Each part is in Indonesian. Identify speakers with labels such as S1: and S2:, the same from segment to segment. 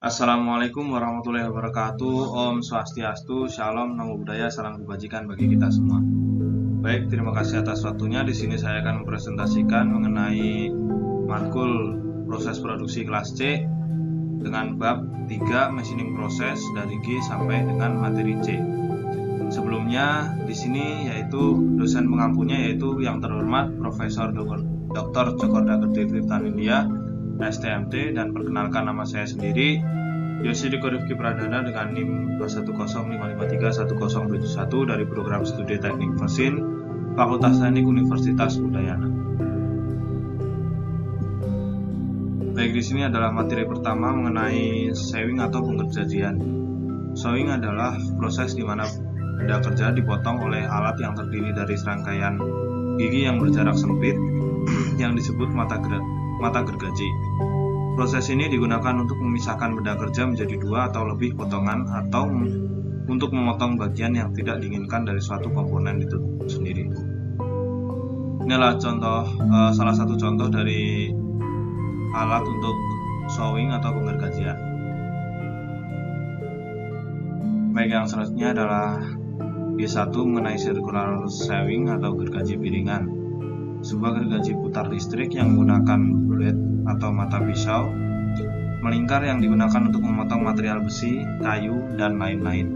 S1: Assalamualaikum warahmatullahi wabarakatuh. Om Swastiastu, Shalom, Namo Buddhaya, salam kebajikan bagi kita semua. Baik, terima kasih atas waktunya. Di sini saya akan mempresentasikan mengenai matkul proses produksi kelas C dengan bab 3 machining proses dari G sampai dengan materi C. Sebelumnya di sini yaitu dosen pengampunya yaitu yang terhormat Profesor Dr. Djokorda Gede Tirtanindya, STMT, dan perkenalkan nama saya sendiri Yosi Diko Rifki Pradana dengan NIM 21055310771 dari program studi teknik mesin Fakultas Teknik Universitas Udayana. Baik, di sini adalah materi pertama mengenai sewing atau pengerjaan. Sewing adalah proses di mana benda kerja dipotong oleh alat yang terdiri dari serangkaian gigi yang berjarak sempit yang disebut mata gergaji. Proses ini digunakan untuk memisahkan benda kerja menjadi dua atau lebih potongan atau untuk memotong bagian yang tidak diinginkan dari suatu komponen itu sendiri. Inilah salah satu contoh dari alat untuk sewing atau penggergajian. Baik, yang selanjutnya adalah G1 mengenai circular sewing atau gergaji piringan. Sebuah gergaji putar listrik yang menggunakan blade atau mata pisau melingkar yang digunakan untuk memotong material besi, kayu, dan lain-lain.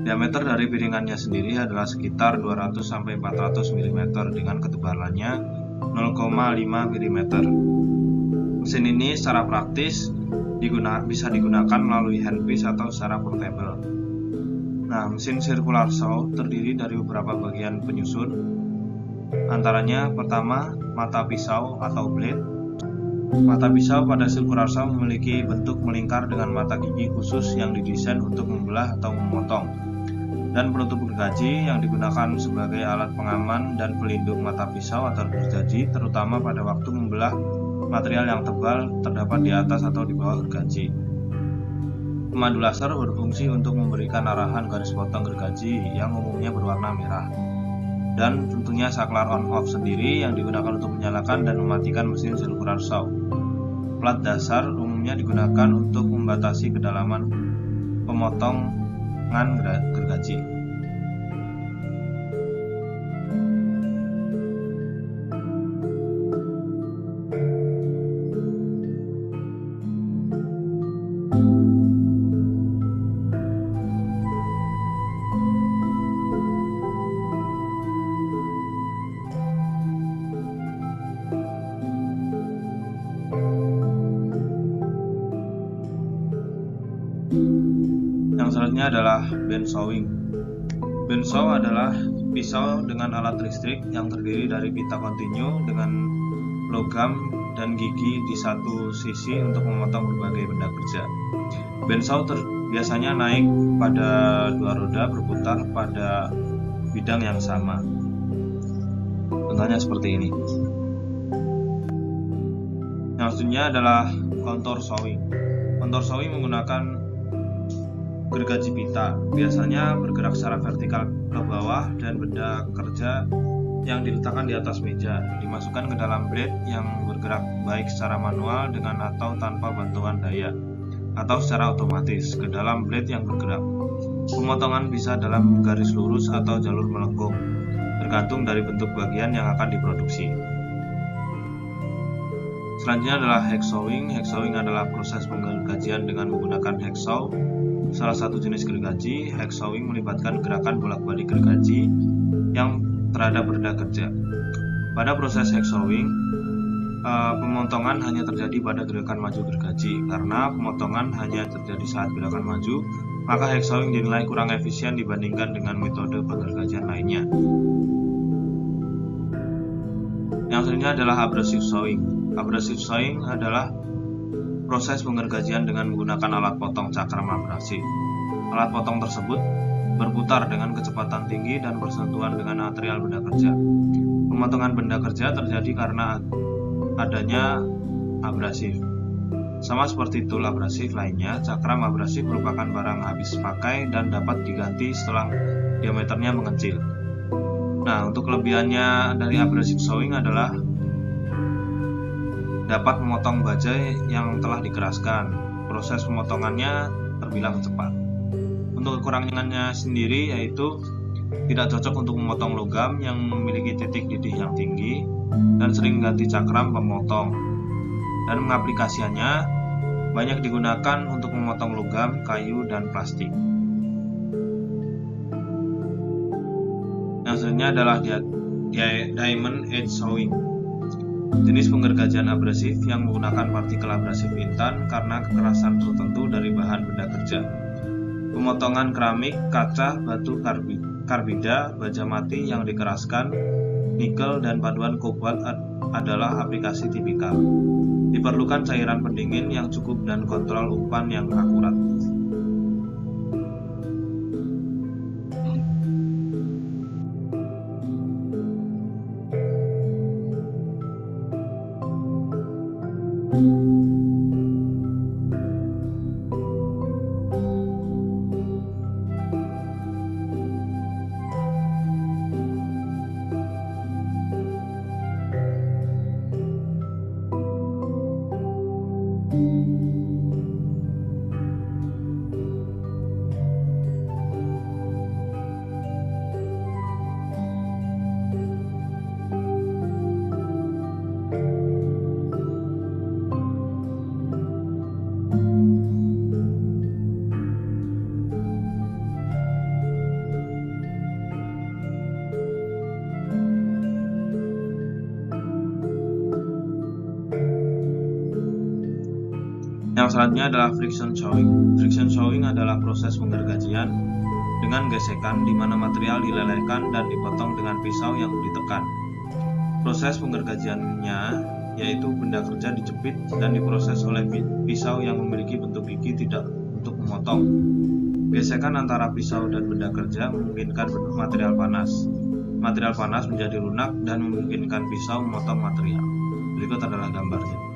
S1: Diameter dari piringannya sendiri adalah sekitar 200-400 mm dengan ketebalannya 0,5 mm. Mesin ini secara praktis bisa digunakan melalui handpiece atau secara portable. Nah, mesin circular saw terdiri dari beberapa bagian penyusun, antaranya pertama mata pisau atau blade. Mata pisau pada circular saw memiliki bentuk melingkar dengan mata gigi khusus yang didesain untuk membelah atau memotong, dan penutup gergaji yang digunakan sebagai alat pengaman dan pelindung mata pisau atau gergaji, terutama pada waktu membelah material yang tebal terdapat di atas atau di bawah gergaji. Pemandu laser berfungsi untuk memberikan arahan garis potong gergaji yang umumnya berwarna merah. Dan tentunya saklar on-off sendiri yang digunakan untuk menyalakan dan mematikan mesin circular saw. Plat dasar umumnya digunakan untuk membatasi kedalaman pemotongan gergaji. Yang selanjutnya adalah band sawing. Band saw adalah pisau dengan alat listrik yang terdiri dari pita kontinu dengan logam dan gigi di satu sisi untuk memotong berbagai benda kerja. Band saw biasanya naik pada dua roda berputar pada bidang yang sama. Contohnya seperti ini. Yang selanjutnya adalah contour sawing. Contour sawing menggunakan gergaji pita, biasanya bergerak secara vertikal ke bawah dan benda kerja yang diletakkan di atas meja dimasukkan ke dalam blade yang bergerak baik secara manual dengan atau tanpa bantuan daya atau secara otomatis ke dalam blade yang bergerak. Pemotongan bisa dalam garis lurus atau jalur melengkung, tergantung dari bentuk bagian yang akan diproduksi. Selanjutnya adalah hacksawing. Hacksawing adalah proses penggergajian dengan menggunakan hacksaw. Salah satu jenis gergaji, hacksawing melibatkan gerakan bolak-balik gergaji yang terhadap benda kerja. Pada proses hacksawing, pemotongan hanya terjadi pada gerakan maju gergaji. Karena pemotongan hanya terjadi saat gerakan maju, maka hacksawing dinilai kurang efisien dibandingkan dengan metode penggergajian lainnya. Yang selanjutnya adalah abrasive sawing. Abrasive sawing adalah proses penggergajian dengan menggunakan alat potong cakram abrasif. Alat potong tersebut berputar dengan kecepatan tinggi dan bersentuhan dengan material benda kerja. Pemotongan benda kerja terjadi karena adanya abrasif. Sama seperti tool abrasif lainnya, cakram abrasif merupakan barang habis pakai dan dapat diganti setelah diameternya mengecil. Nah, untuk kelebihannya dari abrasive sawing adalah dapat memotong bajai yang telah dikeraskan, proses pemotongannya terbilang cepat. Untuk kekurangannya sendiri yaitu tidak cocok untuk memotong logam yang memiliki titik didih yang tinggi dan sering ganti cakram pemotong. Dan mengaplikasiannya banyak digunakan untuk memotong logam, kayu, dan plastik. Yang selanjutnya adalah diamond edge sawing. Jenis penggergajian abrasif yang menggunakan partikel abrasif intan karena kekerasan tertentu dari bahan benda kerja. Pemotongan keramik, kaca, batu karbida, baja mati yang dikeraskan, nikel, dan paduan kobalt adalah aplikasi tipikal. Diperlukan cairan pendingin yang cukup dan kontrol umpan yang akurat. Yang selanjutnya adalah friction showing. Friction showing adalah proses penggergajian dengan gesekan di mana material dilelehkan dan dipotong dengan pisau yang ditekan. Proses penggergajiannya yaitu benda kerja dijepit dan diproses oleh pisau yang memiliki bentuk gigi tidak untuk memotong. Gesekan antara pisau dan benda kerja memungkinkan material panas. Material panas menjadi lunak dan memungkinkan pisau memotong material. Berikut adalah gambarnya.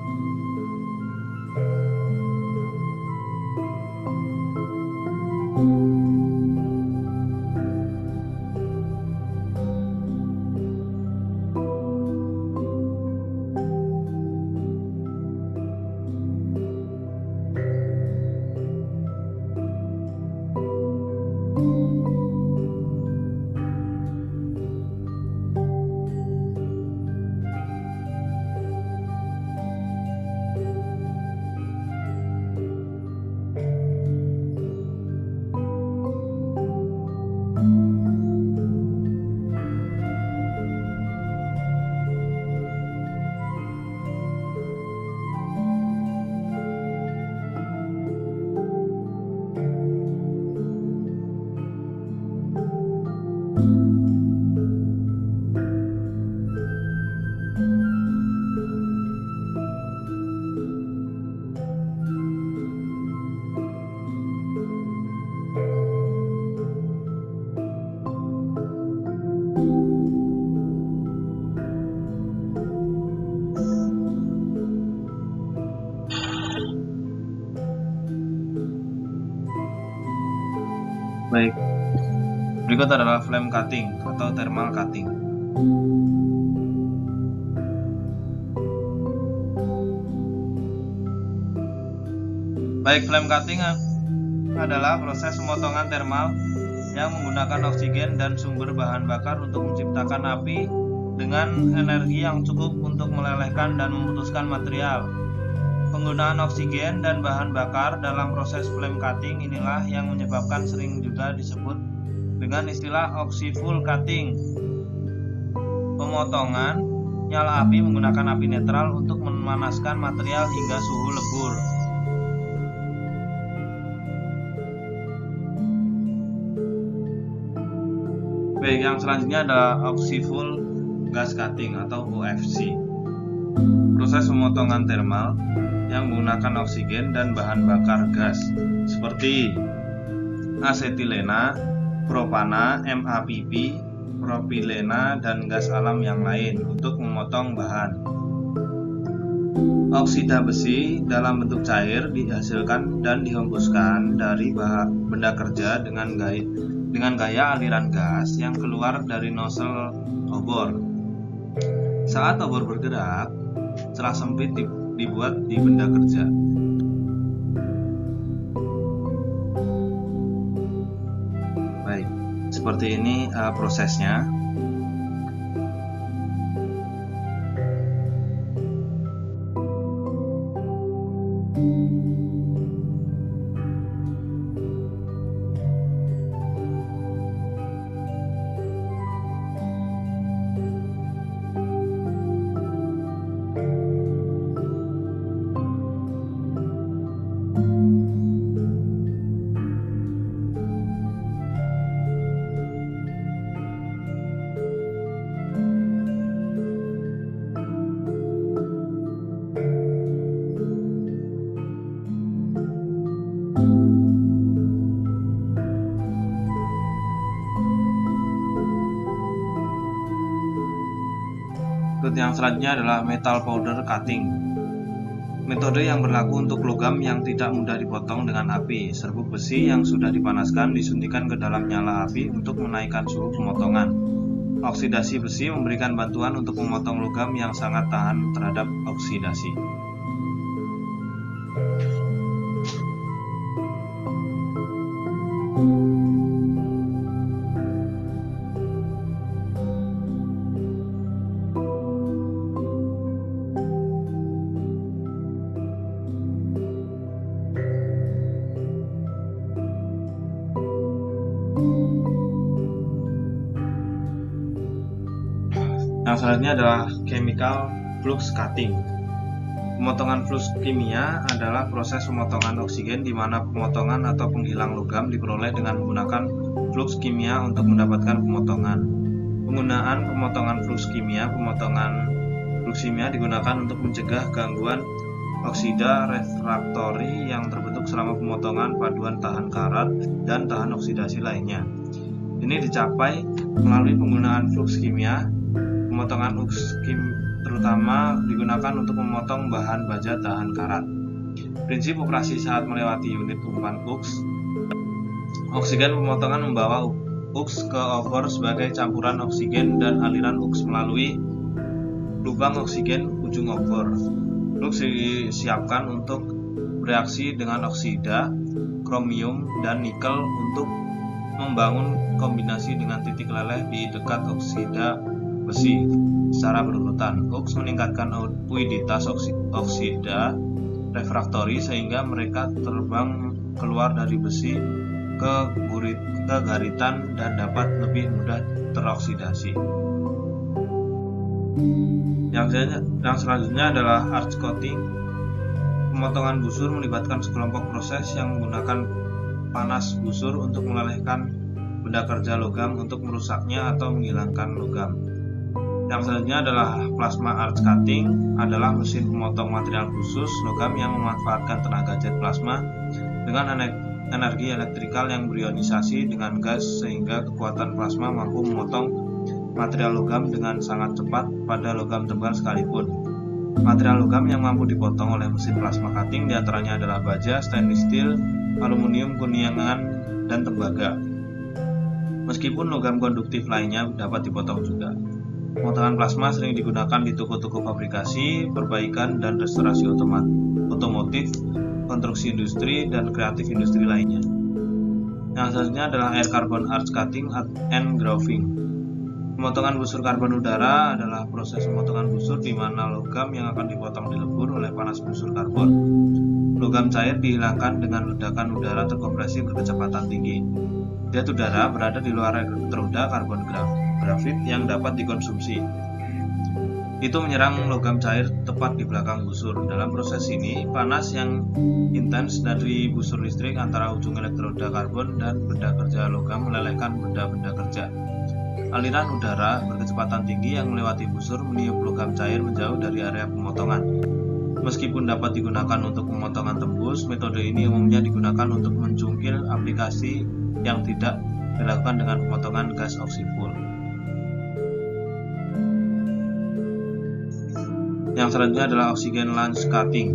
S1: Baik, berikut adalah flame cutting atau thermal cutting. Baik, flame cutting adalah proses pemotongan thermal yang menggunakan oksigen dan sumber bahan bakar untuk menciptakan api dengan energi yang cukup untuk melelehkan dan memutuskan material. Penggunaan oksigen dan bahan bakar dalam proses flame cutting inilah yang menyebabkan sering juga disebut dengan istilah oxy-fuel cutting. Pemotongan nyala api menggunakan api netral untuk memanaskan material hingga suhu lebur. Baik, yang selanjutnya adalah oxy-fuel gas cutting atau OFC. Proses pemotongan thermal yang menggunakan oksigen dan bahan bakar gas seperti asetilena, propana, MAPP, propilena, dan gas alam yang lain untuk memotong bahan. Oksida besi dalam bentuk cair dihasilkan dan dihembuskan dari benda kerja dengan gaya aliran gas yang keluar dari nozzle obor. Saat obor bergerak, celah sempit dibuat di benda kerja. seperti ini prosesnya. Yang selanjutnya adalah metal powder cutting. Metode yang berlaku untuk logam yang tidak mudah dipotong dengan api. Serbuk besi yang sudah dipanaskan disuntikan ke dalam nyala api untuk menaikkan suhu pemotongan. Oksidasi besi memberikan bantuan untuk memotong logam yang sangat tahan terhadap oksidasi. Yang selanjutnya adalah chemical flux cutting. Pemotongan flux kimia adalah proses pemotongan oksigen di mana pemotongan atau penghilang logam diperoleh dengan menggunakan flux kimia untuk mendapatkan pemotongan. Penggunaan pemotongan flux kimia digunakan untuk mencegah gangguan oksida refraktori yang terbentuk selama pemotongan paduan tahan karat dan tahan oksidasi lainnya. Ini dicapai melalui penggunaan flux kimia. Pemotongan flux terutama digunakan untuk memotong bahan baja tahan karat. Prinsip operasi saat melewati unit umpan UX. Oksigen pemotongan membawa UX ke obor sebagai campuran oksigen dan aliran UX melalui lubang oksigen ujung obor. UX disiapkan untuk bereaksi dengan oksida, kromium, dan nikel untuk membangun kombinasi dengan titik leleh di dekat oksida besi secara berurutan. UX meningkatkan fluiditas oksida refraktori sehingga mereka terbang keluar dari besi ke garitan dan dapat lebih mudah teroksidasi. Yang selanjutnya adalah arch coating. Pemotongan busur melibatkan sekelompok proses yang menggunakan panas busur untuk melelehkan benda kerja logam untuk merusaknya atau menghilangkan logam. Yang selanjutnya adalah plasma arch cutting, adalah mesin pemotong material khusus logam yang memanfaatkan tenaga jet plasma dengan energi elektrikal yang berionisasi dengan gas sehingga kekuatan plasma mampu memotong material logam dengan sangat cepat pada logam tebal sekalipun. Material logam yang mampu dipotong oleh mesin plasma cutting diantaranya adalah baja, stainless steel, aluminium, kuningan, dan tembaga. Meskipun logam konduktif lainnya dapat dipotong juga. Pemotongan plasma sering digunakan di toko-toko fabrikasi, perbaikan dan restorasi otomotif, konstruksi industri, dan kreatif industri lainnya. Yang selanjutnya adalah air carbon arch cutting and graving. Pemotongan busur karbon udara adalah proses pemotongan busur di mana logam yang akan dipotong dilebur oleh panas busur karbon. Logam cair dihilangkan dengan ledakan udara terkompresi berkecepatan tinggi. Zat udara berada di luar elektroda karbon grafit yang dapat dikonsumsi. Itu menyerang logam cair tepat di belakang busur. Dalam proses ini, panas yang intens dari busur listrik antara ujung elektroda karbon dan benda kerja logam melelehkan benda-benda kerja. Aliran udara berkecepatan tinggi yang melewati busur meniup logam cair menjauh dari area pemotongan. Meskipun dapat digunakan untuk pemotongan tembus, metode ini umumnya digunakan untuk mencungkil aplikasi yang tidak dilakukan dengan pemotongan gas oksiful. Yang selanjutnya adalah oksigen launch cutting.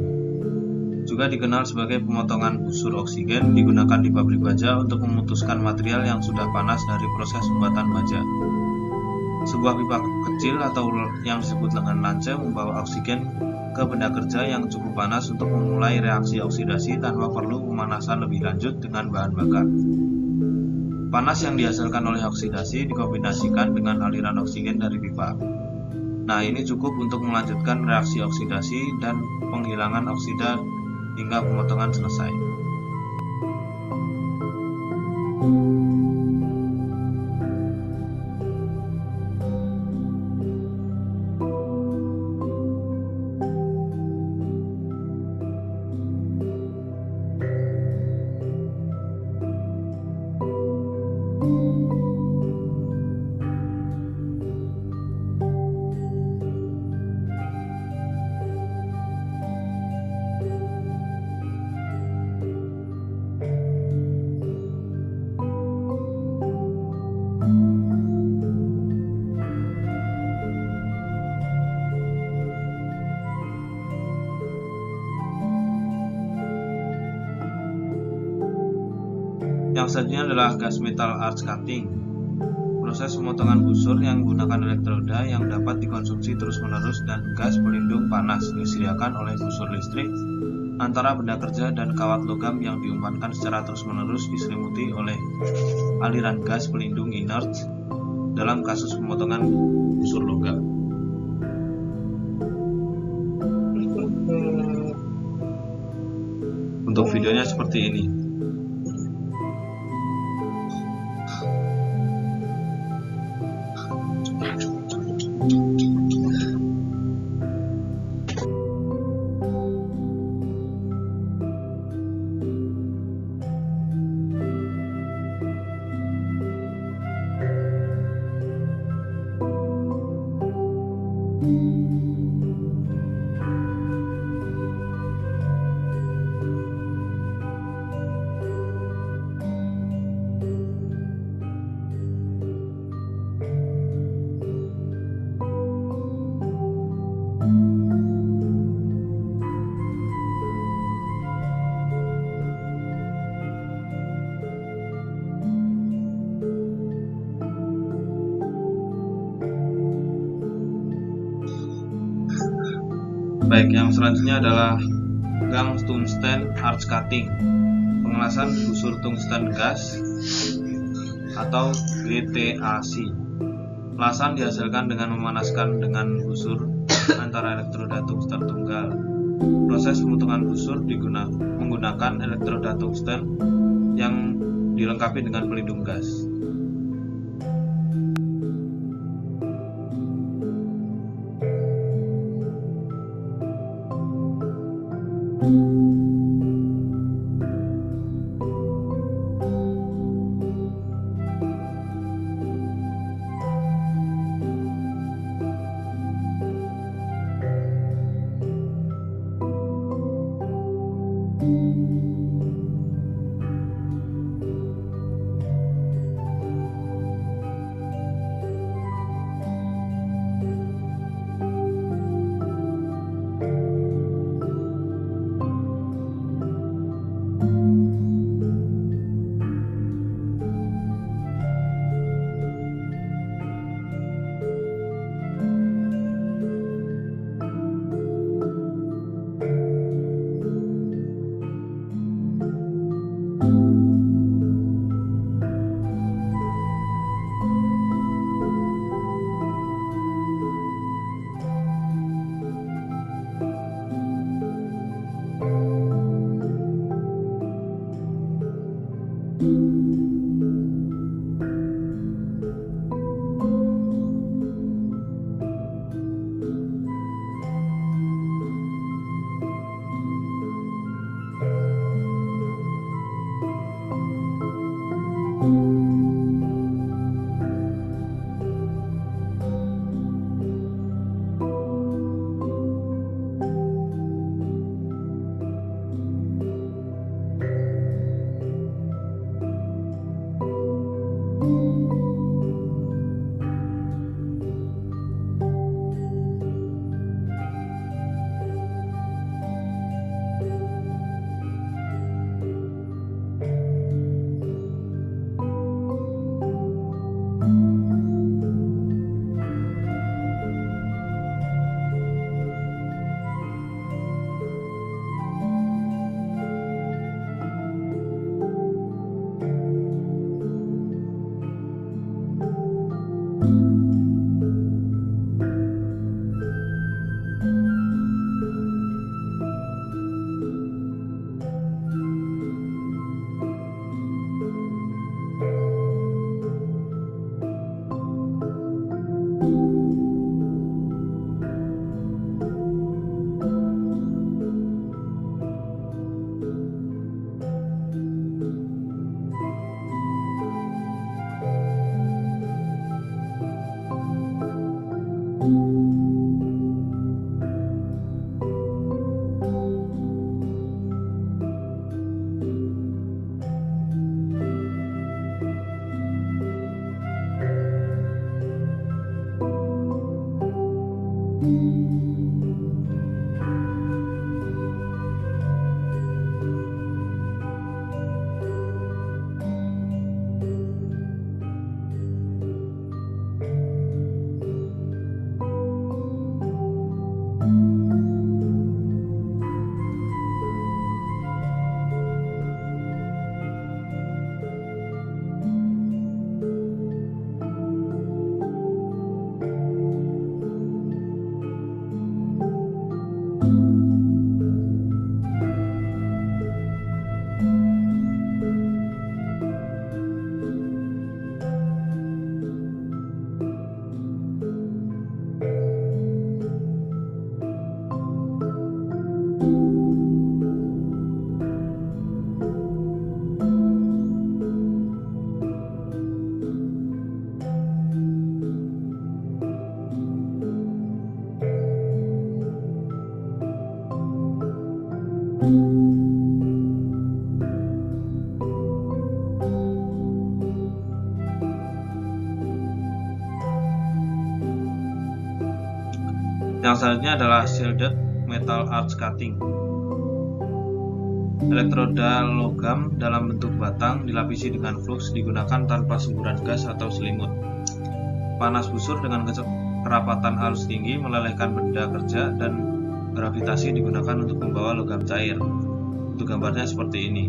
S1: Juga dikenal sebagai pemotongan busur oksigen, digunakan di pabrik baja untuk memutuskan material yang sudah panas dari proses pembuatan baja. Sebuah pipa kecil atau yang disebut dengan lance membawa oksigen ke benda kerja yang cukup panas untuk memulai reaksi oksidasi tanpa perlu pemanasan lebih lanjut dengan bahan bakar. Panas yang dihasilkan oleh oksidasi dikombinasikan dengan aliran oksigen dari pipa. Nah, ini cukup untuk melanjutkan reaksi oksidasi dan penghilangan oksida hingga pemotongan selesai. Yang selanjutnya adalah gas metal arch cutting. Proses pemotongan busur yang menggunakan elektroda yang dapat dikonsumsi terus-menerus dan gas pelindung panas disediakan oleh busur listrik antara benda kerja dan kawat logam yang diumpankan secara terus-menerus diselimuti oleh aliran gas pelindung inert dalam kasus pemotongan busur logam. Untuk videonya seperti ini. Baik, yang selanjutnya adalah gang tungsten arch cutting, pengelasan busur tungsten gas atau GTAC. Pelasan dihasilkan dengan memanaskan dengan busur antara elektroda tungsten tunggal. Proses pemotongan busur menggunakan elektroda tungsten yang dilengkapi dengan pelindung gas. Yang selanjutnya adalah shielded metal arch cutting. Elektroda logam dalam bentuk batang dilapisi dengan flux digunakan tanpa semburan gas atau selimut. Panas busur dengan kerapatan halus tinggi melelehkan benda kerja, dan gravitasi digunakan untuk membawa logam cair. Untuk gambarnya seperti ini.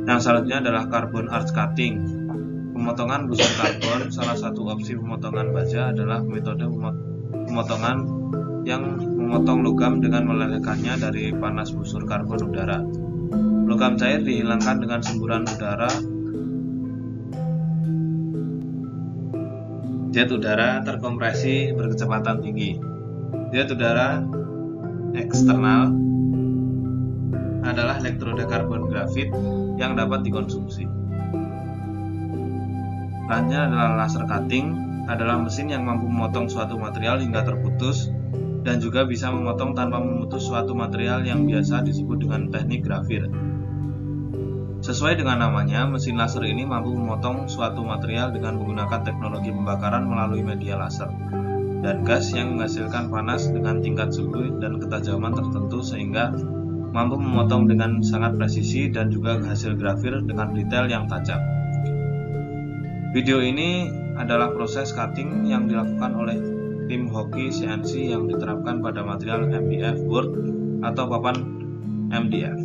S1: Yang selanjutnya adalah carbon arch cutting. Pemotongan busur karbon. Salah satu opsi pemotongan baja adalah metode pemotongan yang memotong logam dengan melelehkannya dari panas busur karbon udara. Logam cair dihilangkan dengan semburan udara. Jet udara terkompresi berkecepatan tinggi. Jet udara eksternal adalah elektroda karbon grafit yang dapat dikonsumsi. Selanjutnya adalah laser cutting, adalah mesin yang mampu memotong suatu material hingga terputus dan juga bisa memotong tanpa memutus suatu material yang biasa disebut dengan teknik grafir. Sesuai dengan namanya, mesin laser ini mampu memotong suatu material dengan menggunakan teknologi pembakaran melalui media laser dan gas yang menghasilkan panas dengan tingkat suhu dan ketajaman tertentu sehingga mampu memotong dengan sangat presisi dan juga hasil grafir dengan detail yang tajam. Video ini adalah proses cutting yang dilakukan oleh tim hoki CNC yang diterapkan pada material MDF board atau papan MDF.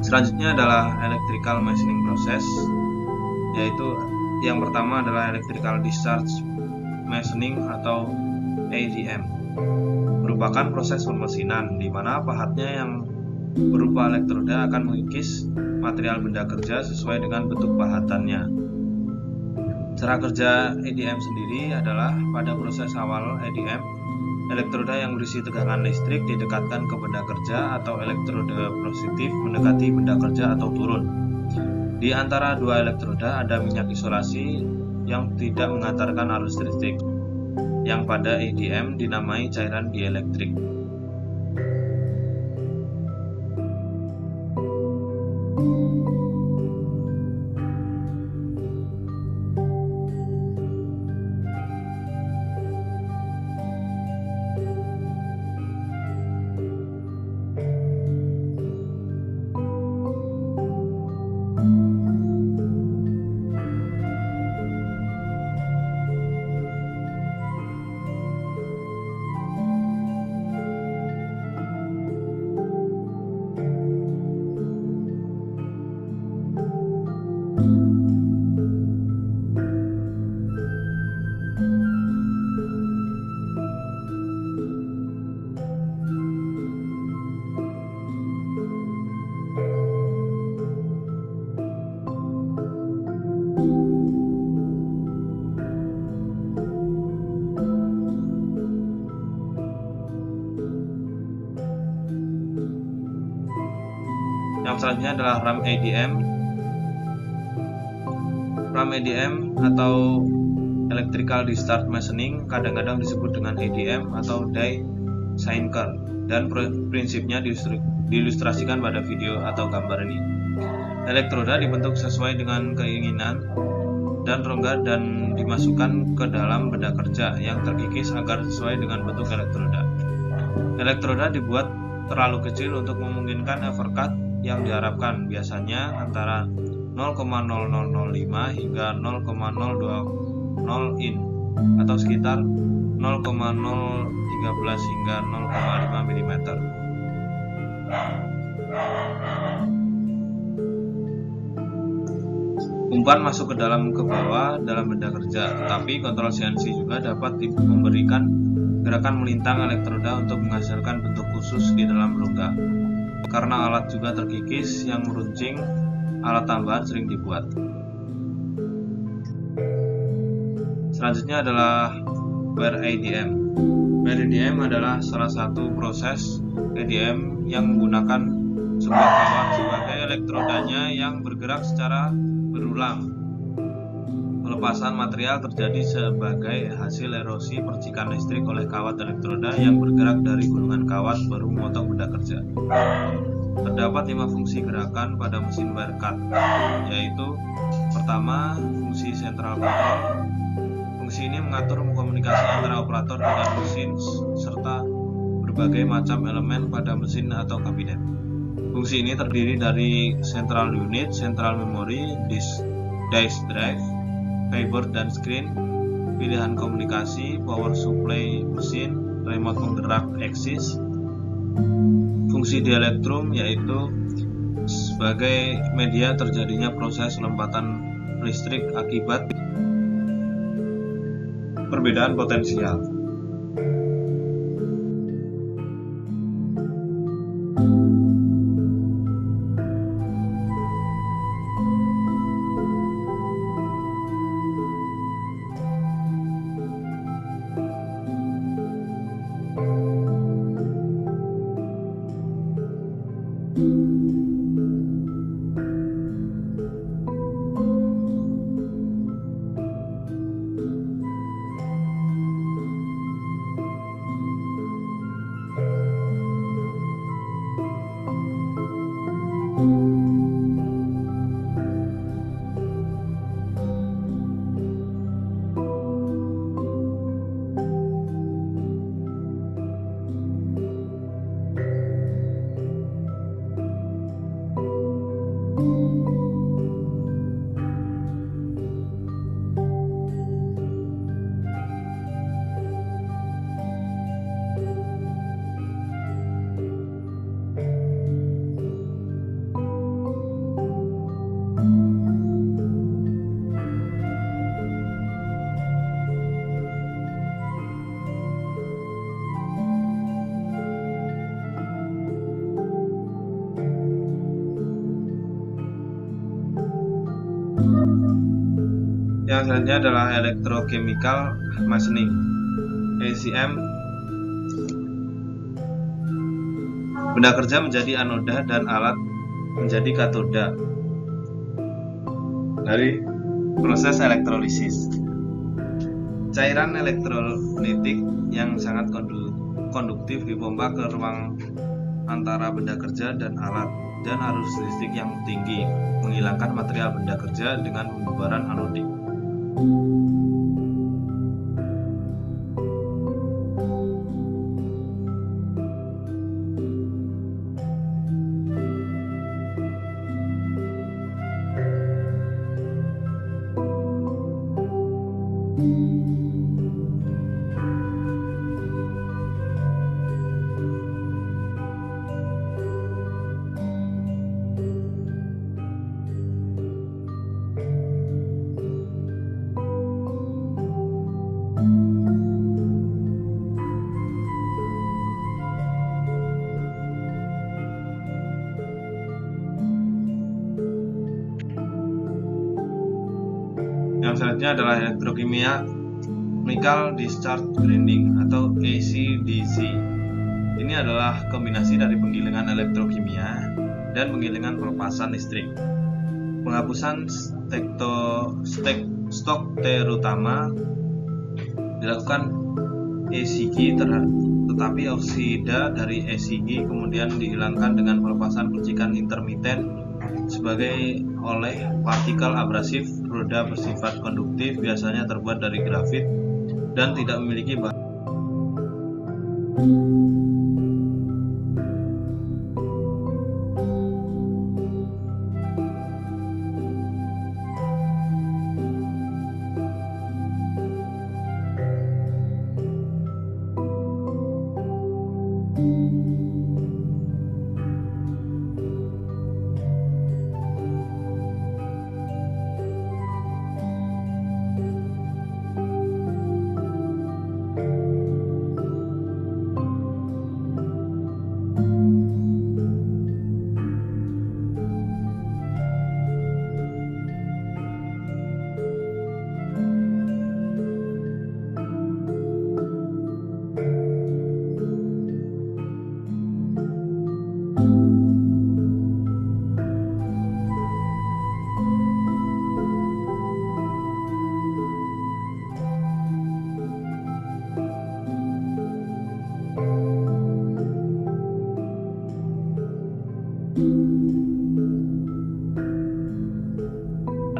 S1: Selanjutnya adalah electrical machining process, yaitu yang pertama adalah electrical discharge machining atau ADM. Merupakan proses pemesinan di mana pahatnya yang berupa elektroda akan mengikis material benda kerja sesuai dengan bentuk pahatannya. Cara kerja EDM sendiri adalah pada proses awal EDM, elektroda yang berisi tegangan listrik didekatkan ke benda kerja atau elektroda positif mendekati benda kerja atau turun. Di antara dua elektroda ada minyak isolasi yang tidak mengantarkan arus listrik, yang pada EDM dinamai cairan dielektrik. Yang selanjutnya adalah RAM EDM. RAM EDM atau Electrical Discharge Machining kadang-kadang disebut dengan EDM atau die sinker, dan prinsipnya diilustrasikan pada video atau gambar ini. Elektroda dibentuk sesuai dengan keinginan dan rongga dan dimasukkan ke dalam benda kerja yang terkikis agar sesuai dengan bentuk elektroda. Elektroda dibuat terlalu kecil untuk memungkinkan overcut yang diharapkan, biasanya antara 0,0005 hingga 0,020 in atau sekitar 0,013 hingga 0,5 mm. Umpan masuk ke bawah dalam benda kerja, tetapi kontrol CNC juga dapat memberikan gerakan melintang elektroda untuk menghasilkan bentuk khusus di dalam rongga. Karena alat juga terkikis yang meruncing, alat tambahan sering dibuat. Selanjutnya adalah wire EDM. Wire EDM adalah salah satu proses EDM yang menggunakan sebuah kawat sebagai elektrodanya yang bergerak secara berulang. Pelepasan material terjadi sebagai hasil erosi percikan listrik oleh kawat elektroda yang bergerak dari gulungan kawat baru memotong benda kerja. Terdapat 5 fungsi gerakan pada mesin wire cut, yaitu pertama, fungsi central control. Fungsi ini mengatur komunikasi antara operator dengan mesin serta berbagai macam elemen pada mesin atau kabinet. Fungsi ini terdiri dari central unit, central memory, disk drive, keyboard dan screen, pilihan komunikasi, power supply mesin, remote penggerak axis. Fungsi dielektrum yaitu sebagai media terjadinya proses lempatan listrik akibat perbedaan potensial. Yang selanjutnya adalah electrochemical machining (ECM). Benda kerja menjadi anoda dan alat menjadi katoda dari proses elektrolisis. Cairan elektrolitik yang sangat konduktif dipompa ke ruang antara benda kerja dan alat, dan arus listrik yang tinggi menghilangkan material benda kerja dengan pembubaran anodik. Yang selanjutnya adalah electrochemical discharge grinding atau ACDC. Ini adalah kombinasi dari penggilingan elektrokimia dan penggilingan pelepasan listrik. Penghapusan stok terutama dilakukan ECG, tetapi oksida dari ECG kemudian dihilangkan dengan pelepasan percikan intermiten sebagai oleh partikel abrasif. Roda bersifat konduktif, biasanya terbuat dari grafit dan tidak memiliki bahan.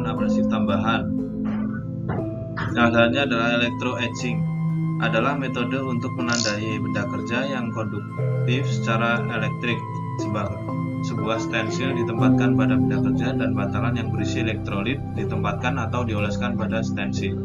S1: Abrasif tambahan. Yang selanjutnya adalah electroetching, adalah metode untuk menandai benda kerja yang konduktif secara elektrik. Sebuah stensil ditempatkan pada benda kerja dan bantalan yang berisi elektrolit ditempatkan atau dioleskan pada stensil.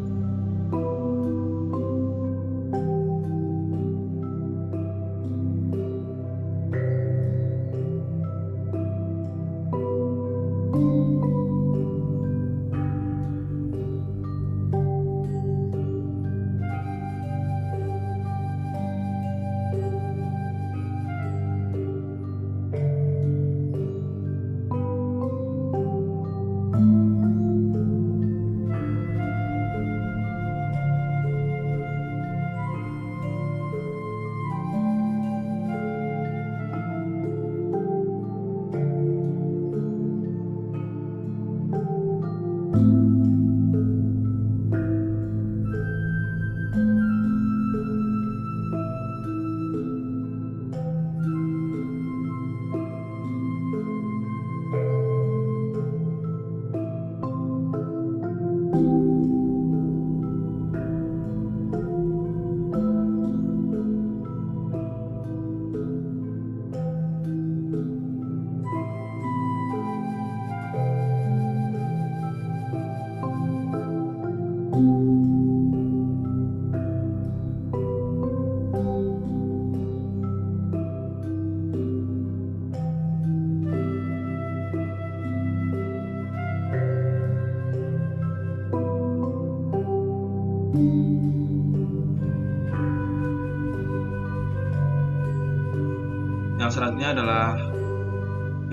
S1: Yang selanjutnya adalah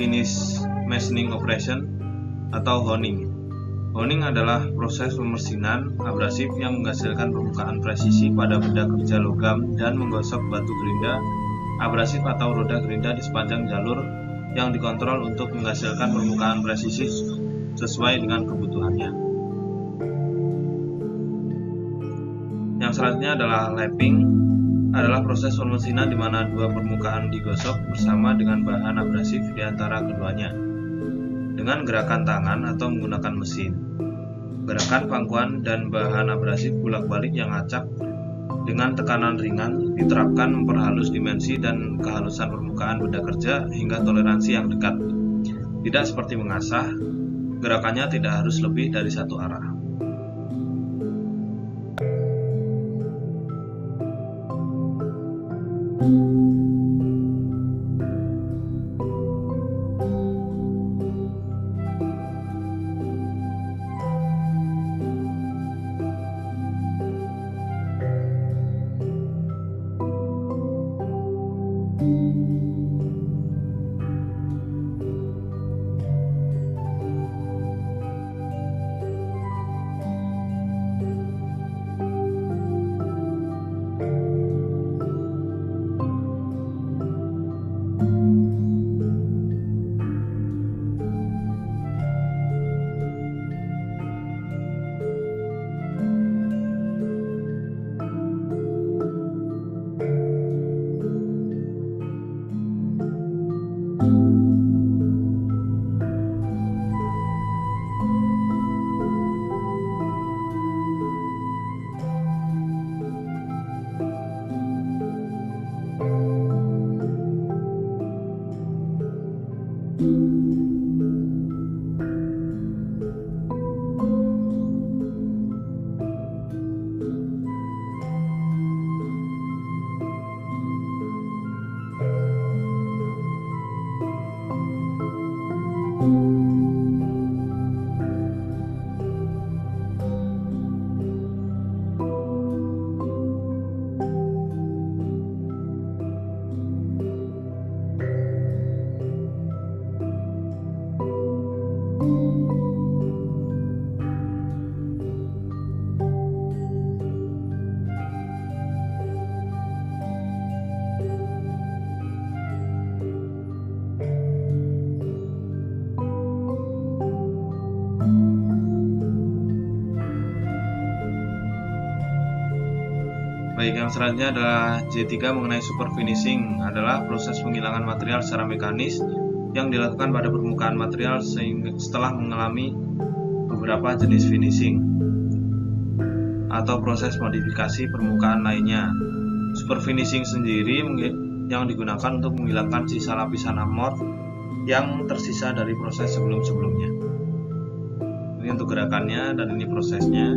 S1: finish machining operation atau honing. Honing adalah proses pemesinan abrasif yang menghasilkan permukaan presisi pada benda kerja logam dan menggosok batu gerinda abrasif atau roda gerinda di sepanjang jalur yang dikontrol untuk menghasilkan permukaan presisi sesuai dengan kebutuhannya. Yang selanjutnya adalah lapping, adalah proses pemesinan di mana dua permukaan digosok bersama dengan bahan abrasif di antara keduanya dengan gerakan tangan atau menggunakan mesin. Gerakan pangkuan dan bahan abrasif bolak-balik yang acak dengan tekanan ringan diterapkan memperhalus dimensi dan kehalusan permukaan benda kerja hingga toleransi yang dekat. Tidak seperti mengasah, gerakannya tidak harus lebih dari satu arah. Baik, yang selanjutnya adalah J3 mengenai super finishing, adalah proses penghilangan material secara mekanis yang dilakukan pada permukaan material setelah mengalami beberapa jenis finishing atau proses modifikasi permukaan lainnya. Super finishing sendiri yang digunakan untuk menghilangkan sisa lapisan amorf yang tersisa dari proses sebelum-sebelumnya. Ini untuk gerakannya dan ini prosesnya.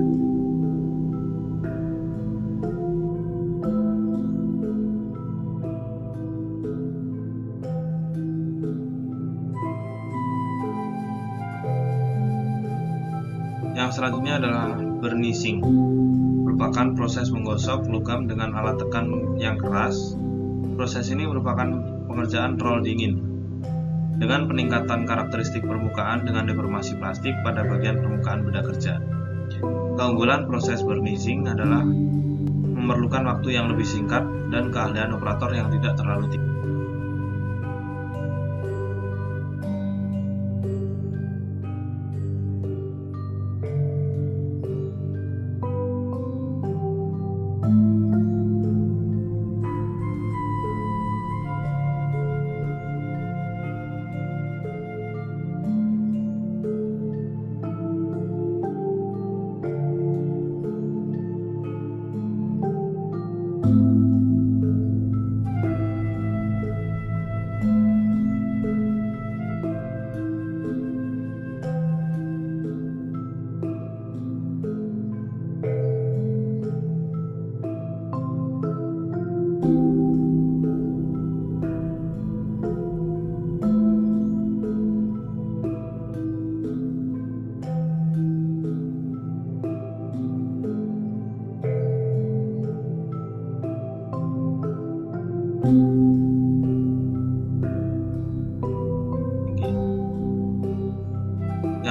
S1: Yang selanjutnya adalah burnishing, merupakan proses menggosok logam dengan alat tekan yang keras. Proses ini merupakan pengerjaan roll dingin dengan peningkatan karakteristik permukaan dengan deformasi plastik pada bagian permukaan benda kerja. Keunggulan proses burnishing adalah memerlukan waktu yang lebih singkat dan keahlian operator yang tidak terlalu tinggi.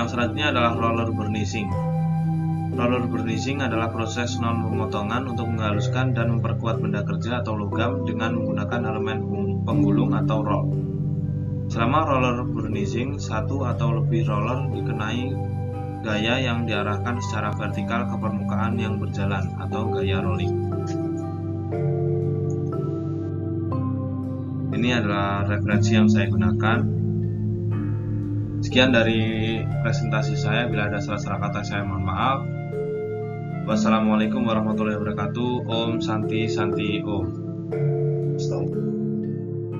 S1: Yang selanjutnya adalah roller burnishing. Roller burnishing adalah proses non-pemotongan untuk menghaluskan dan memperkuat benda kerja atau logam dengan menggunakan elemen penggulung atau roll. Selama roller burnishing, satu atau lebih roller dikenai gaya yang diarahkan secara vertikal ke permukaan yang berjalan atau gaya rolling. Ini adalah referensi yang saya gunakan. Sekian dari presentasi saya. Bila ada salah-salah kata saya mohon maaf. Wassalamualaikum warahmatullahi wabarakatuh. Om Santi Santi Om.